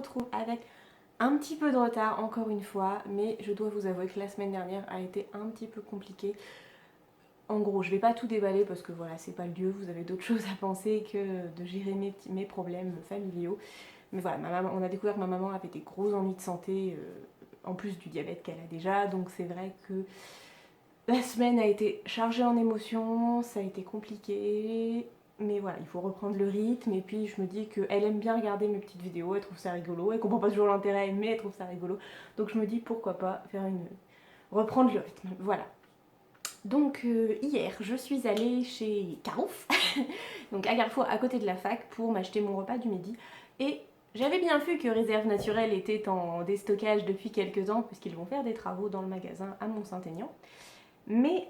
retrouve avec un petit peu de retard encore une fois, mais je dois vous avouer que la semaine dernière a été un petit peu compliquée. En gros, je vais pas tout déballer parce que voilà, c'est pas le lieu, vous avez d'autres choses à penser que de gérer mes problèmes familiaux. Mais voilà, on a découvert que ma maman avait des gros ennuis de santé, en plus du diabète qu'elle a déjà, donc c'est vrai que la semaine a été chargée en émotions, ça a été compliqué, mais voilà, il faut reprendre le rythme. Et puis je me dis qu'elle aime bien regarder mes petites vidéos, elle trouve ça rigolo, elle comprend pas toujours l'intérêt, mais elle trouve ça rigolo. Donc je me dis pourquoi pas reprendre le rythme, voilà. Donc hier, je suis allée chez Carouf, donc à Carrefour à côté de la fac, pour m'acheter mon repas du midi. Et j'avais bien vu que Réserve Naturelle était en déstockage depuis quelques temps, puisqu'ils vont faire des travaux dans le magasin à Mont-Saint-Aignan. Mais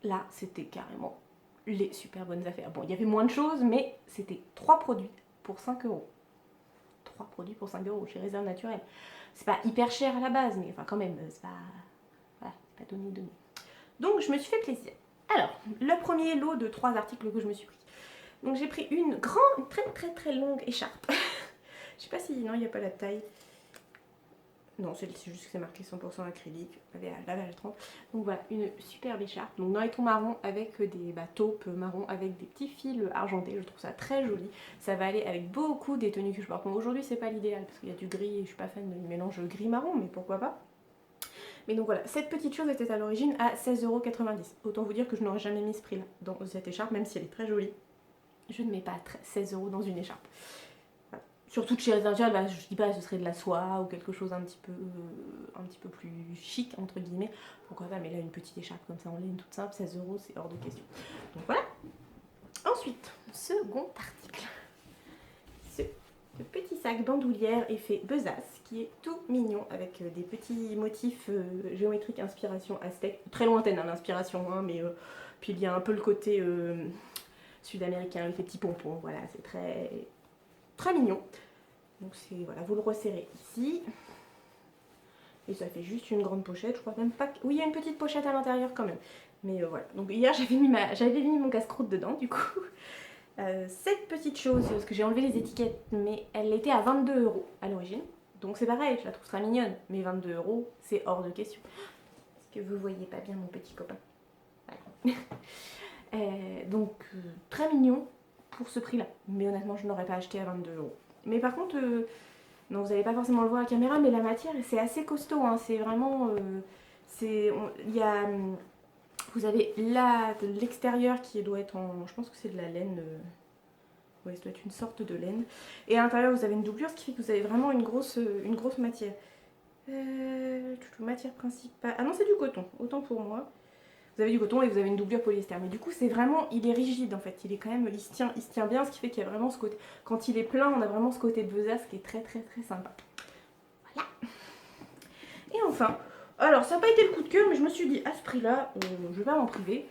là, c'était carrément les super bonnes affaires. Bon, il y avait moins de choses, mais c'était 3 produits pour 5 euros. 3 produits pour 5 euros chez Réserve Naturelle. C'est pas hyper cher à la base, mais enfin quand même, c'est pas... Voilà, c'est pas donné. Donc je me suis fait plaisir. Alors, le premier lot de 3 articles que je me suis pris. Donc j'ai pris une très longue écharpe. Je sais pas si... Non, il n'y a pas la taille. Non, c'est juste que c'est marqué 100% acrylique, la VH30. Donc voilà, une superbe écharpe. Donc dans les tons marrons avec des taupes marron avec des petits fils argentés. Je trouve ça très joli. Ça va aller avec beaucoup des tenues que je porte. Bon, aujourd'hui c'est pas l'idéal parce qu'il y a du gris et je suis pas fan du mélange gris-marron, mais pourquoi pas. Mais donc voilà, cette petite chose était à l'origine à 16,90 €. Autant vous dire que je n'aurais jamais mis ce prix-là dans cette écharpe, même si elle est très jolie. Je ne mets pas 16 € dans une écharpe. Voilà. Surtout de chez Réserve, bah, je dis pas ce serait de la soie ou quelque chose un petit peu plus chic, entre guillemets. Pourquoi pas, mais là une petite écharpe comme ça en laine toute simple, 16 €, c'est hors de question. Donc voilà. Ensuite, second article. Ce petit sac bandoulière effet besace qui est tout mignon avec des petits motifs géométriques inspiration aztèque, très lointaine l'inspiration, hein, mais puis il y a un peu le côté sud-américain avec les petits pompons, voilà, c'est très mignon. Donc c'est, voilà, vous le resserrez ici. Et ça fait juste une grande pochette, je crois même pas... Oui, il y a une petite pochette à l'intérieur quand même. Mais voilà, donc hier j'avais mis mon casse-croûte dedans du coup. Cette petite chose, parce que j'ai enlevé les étiquettes, mais elle était à 22 € à l'origine. Donc c'est pareil, je la trouve très mignonne, mais 22 € c'est hors de question. Est-ce que vous voyez pas bien mon petit copain? Voilà. Donc très mignon pour ce prix là, mais honnêtement je n'aurais pas acheté à 22 €. Mais par contre, non, vous n'allez pas forcément le voir à la caméra, mais la matière c'est assez costaud, hein. C'est vraiment... il y a... Vous avez là l'extérieur qui doit être en... Je pense que c'est de la laine. Ouais, ça doit être une sorte de laine. Et à l'intérieur, vous avez une doublure, ce qui fait que vous avez vraiment une grosse matière. Matière principale... Ah non, c'est du coton, autant pour moi. Vous avez du coton et vous avez une doublure polyester. Mais du coup, c'est vraiment... Il est rigide, en fait. Il est quand même... Il se tient bien, ce qui fait qu'il y a vraiment ce côté... Quand il est plein, on a vraiment ce côté de besace qui est très sympa. Voilà. Et enfin... Alors, ça n'a pas été le coup de cœur, mais je me suis dit, à ce prix-là, je vais pas m'en priver.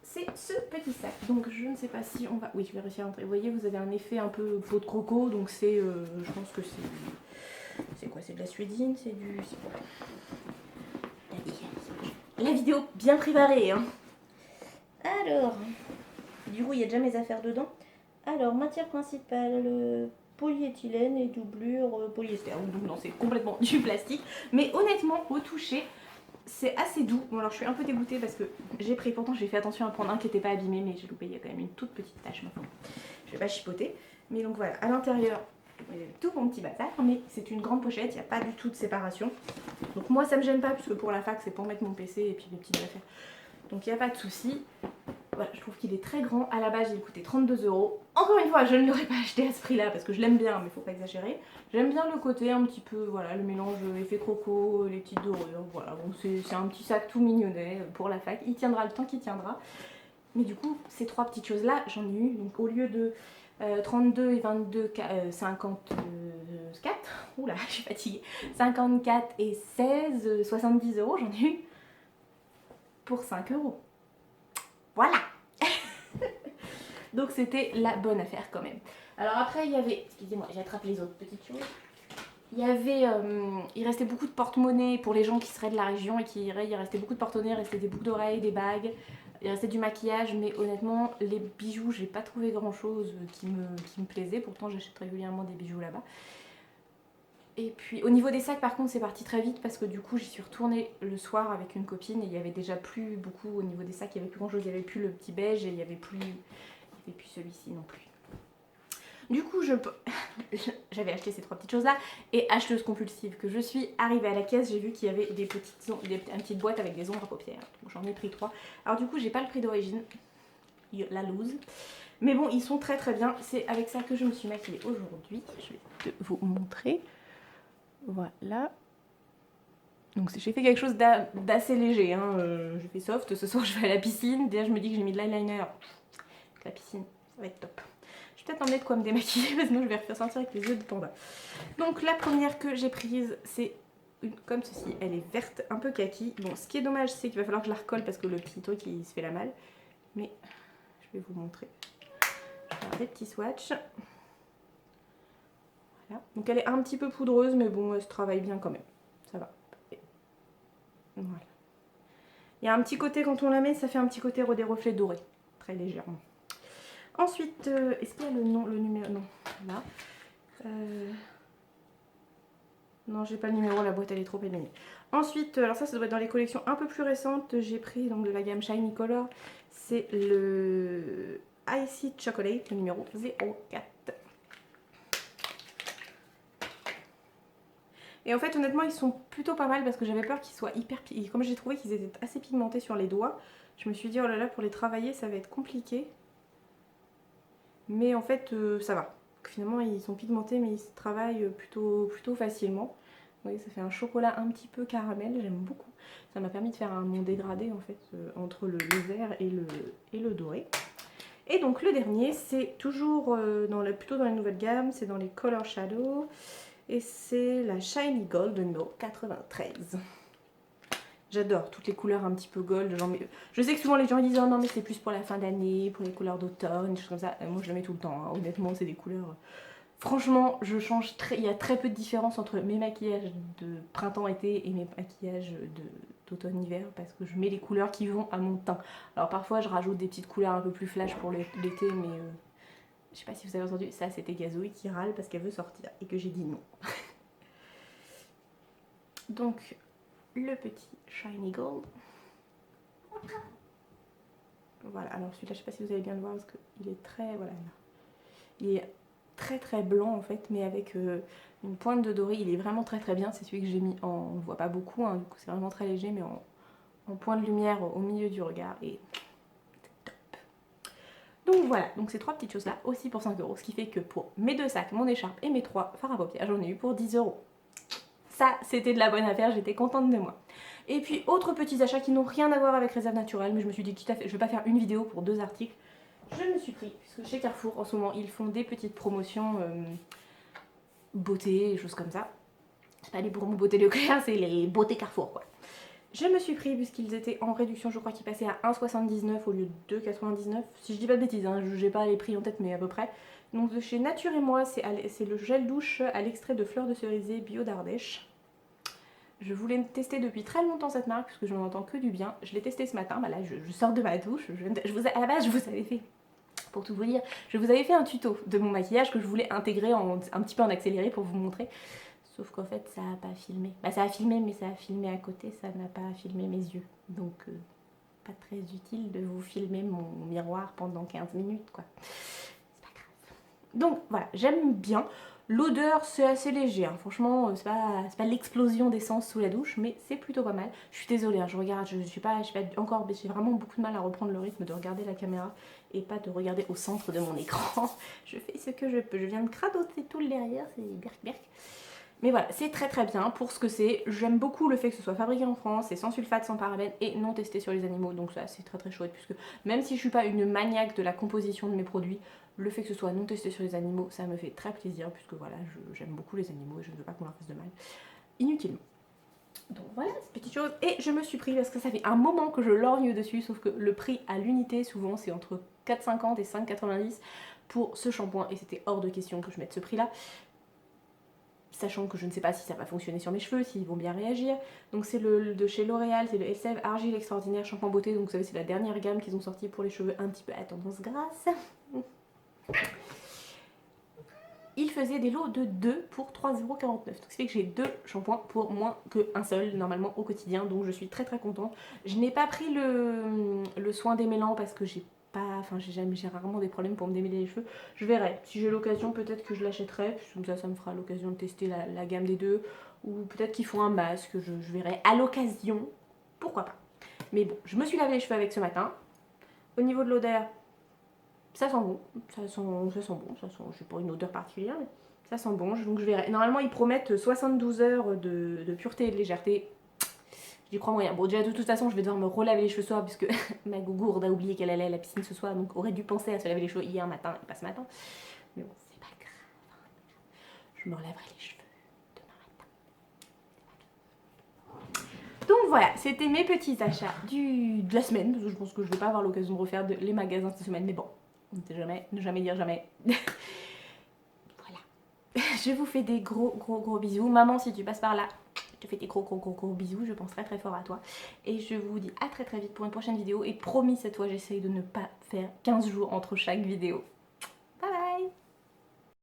C'est ce petit sac. Donc, je ne sais pas si on va... Oui, je vais réussir à rentrer. Vous voyez, vous avez un effet un peu peau de croco, donc c'est... je pense que c'est... C'est quoi? C'est de la suédine? C'est du... C'est quoi? La vidéo bien préparée, hein. Alors... Du coup, il y a déjà mes affaires dedans. Alors, matière principale... polyéthylène et doublure polyester. Donc non, c'est complètement du plastique. Mais honnêtement, au toucher, c'est assez doux. Bon alors je suis un peu dégoûtée parce que j'ai pris, pourtant j'ai fait attention à prendre un qui n'était pas abîmé, mais j'ai loupé, il y a quand même une toute petite tache maintenant. Je vais pas chipoter. Mais donc voilà, à l'intérieur, tout mon petit bazar, mais c'est une grande pochette, il n'y a pas du tout de séparation. Donc moi ça me gêne pas, puisque pour la fac c'est pour mettre mon PC et puis mes petites affaires. Donc il n'y a pas de souci. Voilà, je trouve qu'il est très grand. À la base, il coûtait 32 €. Encore une fois, je ne l'aurais pas acheté à ce prix-là parce que je l'aime bien, mais faut pas exagérer. J'aime bien le côté un petit peu, voilà, le mélange effet croco, les petites dorures. Voilà, bon, c'est un petit sac tout mignonnet pour la fac. Il tiendra le temps qu'il tiendra. Mais du coup, ces 3 petites choses-là, j'en ai eu. Donc au lieu de 32 et 22, 54. Oula, je suis fatiguée. 54 et 16, 70 €, j'en ai eu pour 5 €. Voilà. Donc c'était la bonne affaire quand même. Alors après il y avait, excusez-moi, j'attrape les autres petites choses. Il restait beaucoup de porte-monnaie pour les gens qui seraient de la région et qui iraient. Il restait beaucoup de porte-monnaie, il restait des boucles d'oreilles, des bagues, il restait du maquillage, mais honnêtement les bijoux, j'ai pas trouvé grand chose qui me plaisait. Pourtant j'achète régulièrement des bijoux là-bas. Et puis au niveau des sacs par contre c'est parti très vite parce que du coup j'y suis retournée le soir avec une copine et il y avait déjà plus beaucoup au niveau des sacs, il n'y avait plus grand chose, il n'y avait plus le petit beige et il n'y avait plus celui-ci non plus. Du coup j'avais acheté ces 3 petites choses là et acheteuse compulsive que je suis, arrivée à la caisse, j'ai vu qu'il y avait une petite boîte avec des ombres à paupières, donc j'en ai pris 3. Alors du coup j'ai pas le prix d'origine, la loose. Mais bon, ils sont très très bien. C'est avec ça que je me suis maquillée aujourd'hui. Je vais vous montrer. Voilà. Donc j'ai fait quelque chose d'assez léger. Hein. Je fais soft. Ce soir, je vais à la piscine. Déjà, je me dis que j'ai mis de l'eyeliner. La piscine, ça va être top. Je vais peut-être emmener de quoi me démaquiller, parce que sinon je vais ressortir avec les yeux de panda. Donc la première que j'ai prise, c'est comme ceci. Elle est verte, un peu kaki. Bon, ce qui est dommage, c'est qu'il va falloir que je la recolle parce que le petit truc, il se fait la malle. Mais je vais vous montrer. Des petits swatchs. Voilà. Donc elle est un petit peu poudreuse, mais bon, elle se travaille bien quand même. Ça va. Et voilà. Il y a un petit côté, quand on la met, ça fait un petit côté des reflets dorés. Très légèrement. Ensuite, est-ce qu'il y a le nom, le numéro? Non. Là. Non, j'ai pas le numéro, la boîte elle est trop éloignée. Ensuite, alors ça doit être dans les collections un peu plus récentes. J'ai pris donc de la gamme Shiny Color. C'est le Icy Chocolate, le numéro 04. Et en fait, honnêtement, ils sont plutôt pas mal parce que j'avais peur qu'ils soient hyper... Comme j'ai trouvé qu'ils étaient assez pigmentés sur les doigts, je me suis dit, oh là là, pour les travailler, ça va être compliqué. Mais en fait, ça va. Donc, finalement, ils sont pigmentés, mais ils se travaillent plutôt facilement. Vous voyez, ça fait un chocolat un petit peu caramel, j'aime beaucoup. Ça m'a permis de faire mon dégradé, en fait, entre le vert et le doré. Et donc, le dernier, c'est toujours plutôt dans les nouvelles gammes, c'est dans les Color Shadow. Et c'est la Shiny Gold numéro 93. J'adore toutes les couleurs un petit peu gold. Genre, je sais que souvent les gens disent oh non mais c'est plus pour la fin d'année, pour les couleurs d'automne, des choses comme ça. Moi je le mets tout le temps, hein. Honnêtement c'est des couleurs... Franchement je change il y a très peu de différence entre mes maquillages de printemps-été et mes maquillages d'automne-hiver parce que je mets les couleurs qui vont à mon teint. Alors parfois je rajoute des petites couleurs un peu plus flash pour l'été mais... je sais pas si vous avez entendu, ça c'était Gazouille qui râle parce qu'elle veut sortir et que j'ai dit non. Donc le petit Shiny Gold. Voilà, alors celui-là je sais pas si vous allez bien le voir parce qu'il est très, voilà, il est très très blanc en fait mais avec une pointe de doré, il est vraiment très très bien. C'est celui que j'ai mis en, on ne voit pas beaucoup, hein, du coup c'est vraiment très léger mais en point de lumière au milieu du regard et c'est top. Donc voilà, donc ces 3 petites choses là aussi pour 5 €, ce qui fait que pour mes 2 sacs, mon écharpe et mes 3 fards à paupières, j'en ai eu pour 10 €. Ça, c'était de la bonne affaire, j'étais contente de moi. Et puis, autres petits achats qui n'ont rien à voir avec Réserve Naturelle, mais je me suis dit, quitte à je vais pas faire une vidéo pour 2 articles. Je me suis pris, puisque chez Carrefour, en ce moment, ils font des petites promotions beauté, et choses comme ça. C'est pas les promos beauté Leclerc, c'est les beautés Carrefour, quoi. Je me suis pris, puisqu'ils étaient en réduction, je crois qu'ils passaient à 1,79 au lieu de 2,99. Si je dis pas de bêtises, hein, j'ai pas les prix en tête, mais à peu près. Donc de chez Nature et Moi, c'est le gel douche à l'extrait de fleurs de cerisier bio d'Ardèche. Je voulais tester depuis très longtemps cette marque, parce que je n'en entends que du bien. Je l'ai testé ce matin, bah là je sors de ma douche. À la base, je vous avais fait, pour tout vous dire, je vous avais fait un tuto de mon maquillage que je voulais intégrer un petit peu en accéléré pour vous montrer. Sauf qu'en fait, ça n'a pas filmé. Bah ça a filmé, mais ça a filmé à côté, ça n'a pas filmé mes yeux. Donc, pas très utile de vous filmer mon miroir pendant 15 minutes, quoi. C'est pas grave. Donc, voilà, j'aime bien. L'odeur, c'est assez léger, hein. Franchement, c'est pas l'explosion d'essence sous la douche, mais c'est plutôt pas mal. Je suis désolée, hein, je regarde, je suis pas encore, j'ai vraiment beaucoup de mal à reprendre le rythme de regarder la caméra et pas de regarder au centre de mon écran. Je fais ce que je peux, je viens de cradoter tout le derrière, c'est berk. Mais voilà, c'est très très bien pour ce que c'est. J'aime beaucoup le fait que ce soit fabriqué en France, c'est sans sulfate, sans parabènes et non testé sur les animaux. Donc ça, c'est très très chouette puisque même si je suis pas une maniaque de la composition de mes produits, le fait que ce soit non testé sur les animaux, ça me fait très plaisir puisque voilà, j'aime beaucoup les animaux et je ne veux pas qu'on leur fasse de mal inutilement. Donc voilà, cette petite chose. Et je me suis pris, parce que ça fait un moment que je lorgne dessus, sauf que le prix à l'unité, souvent, c'est entre 4,50 et 5,90 pour ce shampoing. Et c'était hors de question que je mette ce prix-là. Sachant que je ne sais pas si ça va fonctionner sur mes cheveux, s'ils vont bien réagir. Donc c'est de chez L'Oréal, c'est le Elseve Argile Extraordinaire Shampoing Beauté. Donc vous savez, c'est la dernière gamme qu'ils ont sortie pour les cheveux un petit peu à tendance grasse. il faisait des lots de 2 pour 3,49 €. Donc ça fait que j'ai 2 shampoings pour moins qu'un seul normalement au quotidien. Donc je suis très très contente. Je n'ai pas pris le soin démêlant parce que j'ai rarement des problèmes pour me démêler les cheveux. Je verrai. Si j'ai l'occasion, peut-être que je l'achèterai. Comme ça me fera l'occasion de tester la gamme des deux. Ou peut-être qu'ils font un masque. Je verrai à l'occasion. Pourquoi pas. Mais bon, je me suis lavé les cheveux avec ce matin. Au niveau de l'odeur, ça sent bon, ça sent bon, j'ai pas une odeur particulière, mais ça sent bon, donc je verrai. Normalement, ils promettent 72 heures de pureté et de légèreté. J'y crois moyen. Bon, déjà, de toute façon, je vais devoir me relaver les cheveux ce soir, puisque ma gougourde a oublié qu'elle allait à la piscine ce soir, donc aurait dû penser à se laver les cheveux hier matin et pas ce matin. Mais bon, c'est pas grave. Je me relaverai les cheveux demain matin. Donc voilà, c'était mes petits achats de la semaine, parce que je pense que je vais pas avoir l'occasion de refaire les magasins cette semaine, mais bon. On ne sait jamais, ne jamais dire jamais. Voilà. Je vous fais des gros bisous. Maman, si tu passes par là, je te fais des gros bisous. Je pense très fort à toi. Et je vous dis à très vite pour une prochaine vidéo. Et promis, cette fois, j'essaye de ne pas faire 15 jours entre chaque vidéo.